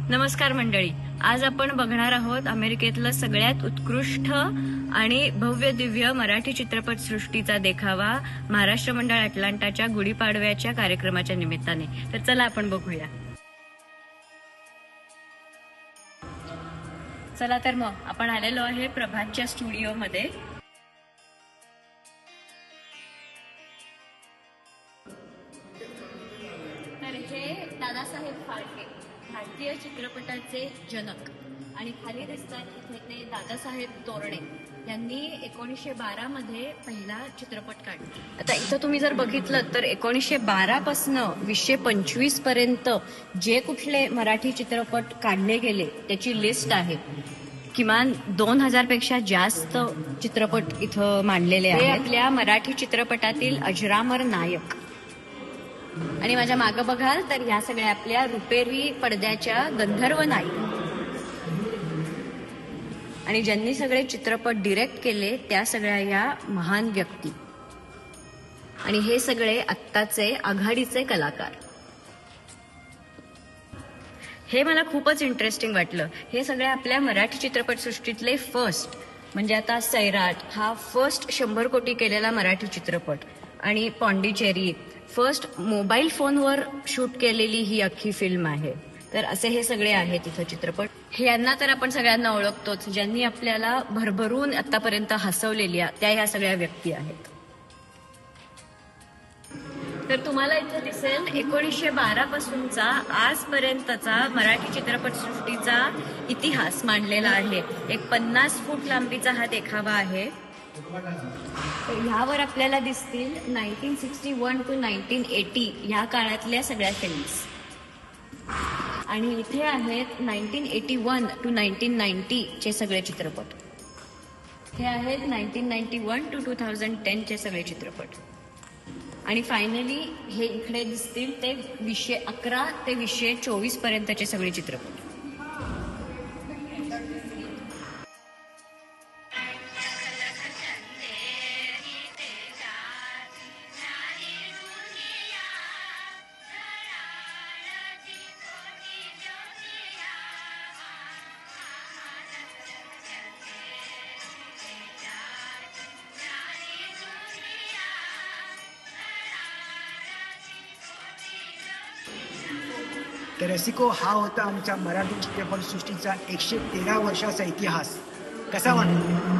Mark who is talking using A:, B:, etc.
A: नमस्कार मंडळी, आज आपण बघणार आहोत अमेरिकेतलं सगळ्यात उत्कृष्ट आणि भव्य दिव्य मराठी चित्रपट सृष्टीचा देखावा महाराष्ट्र मंडळ अटलांटाच्या गुढीपाडव्याच्या कार्यक्रमाच्या निमित्ताने. तर चला आपण बघूया. चला तर मग आपण आलेलो आहे प्रभातच्या स्टुडिओमध्ये. तर हे दादासाहेब फाळके, भारतीय चित्रपटाचे जनक, आणि खाली दिसतात इथे ते दादासाहेब तोरणे यांनी 1912 मध्ये पहिला चित्रपट काढला. आता इथं तुम्ही जर बघितलं तर 1912 पासून 2025 पर्यंत जे कुठले मराठी चित्रपट काढले गेले त्याची लिस्ट आहे. किमान 2000 पेक्षा जास्त चित्रपट इथं मांडलेले आहेत. आपल्या मराठी चित्रपटातील अजरामर नायक. आणि माझ्या मागं बघाल तर ह्या सगळ्या आपल्या रुपेरी पडद्याच्या गंधर्व नायक, आणि ज्यांनी सगळे चित्रपट डिरेक्ट केले त्या सगळ्या या महान व्यक्ती, आणि हे सगळे आत्ताचे आघाडीचे कलाकार. हे मला खूपच इंटरेस्टिंग वाटलं. हे सगळे आपल्या मराठी चित्रपटसृष्टीतले फर्स्ट, म्हणजे आता सैराट हा फर्स्ट 100 कोटी केलेला मराठी चित्रपट, आणि पॉंडिचेरी फर्स्ट मोबाईल फोनवर शूट केलेली ही अख्खी फिल्म आहे. तर असे हे सगळे आहेत इथं चित्रपट. हे यांना तर आपण सगळ्यांना ओळखतोच, ज्यांनी आपल्याला भरभरून आतापर्यंत हसवलेली त्या ह्या सगळ्या व्यक्ती आहेत. तर तुम्हाला इथे दिसेल 1912 पासूनचा आजपर्यंतचा मराठी चित्रपटसृष्टीचा इतिहास मांडलेला आहे. एक 50 फूट लांबीचा हा देखावा आहे. ह्यावर आपल्याला दिसतील 1961 to 1980 ह्या काळातल्या सगळ्या फिल्म्स, आणि इथे आहेत 1981 to 1990 चे सगळे चित्रपट. हे आहेत 1991 to 2010 चे सगळे चित्रपट, आणि फायनली हे इकडे दिसतील ते 2011 ते 2024 पर्यंतचे सगळे चित्रपट.
B: तर रसिको, हा होता आमच्या मराठी चित्रपटसृष्टीचा 113 वर्षाचा इतिहास. कसा वाटतो?